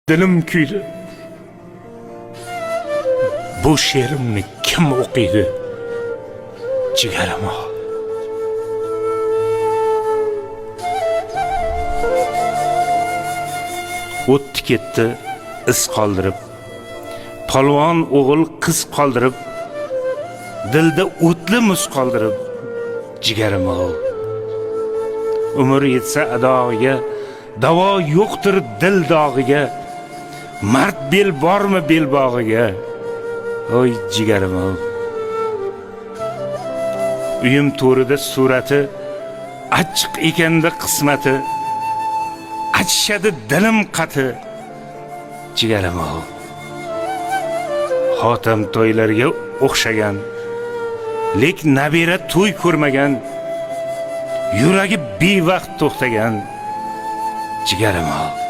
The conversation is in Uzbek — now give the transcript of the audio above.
Dilim kuydi. Bu she'rimni kim o'qiydi? Jigarim o. O'tdi ketdi iz qoldirib, polvon o'g'il qiz qoldirib, dilda o'tli muz qoldirib, jigarim o. Umr yetsa adog'iga, davo yo'qdir dil dog'iga, mard bel bormi belbog'iga, oy jigarim o. Uyim to'rida surati, achchiq ekanda qismati, achishadi dilim qati, jigarim o. Xotam to'ylarga o'xshagan, lek nabira to'y ko'rmagan, yuragi bevaqt to'xtagan, jigarim o.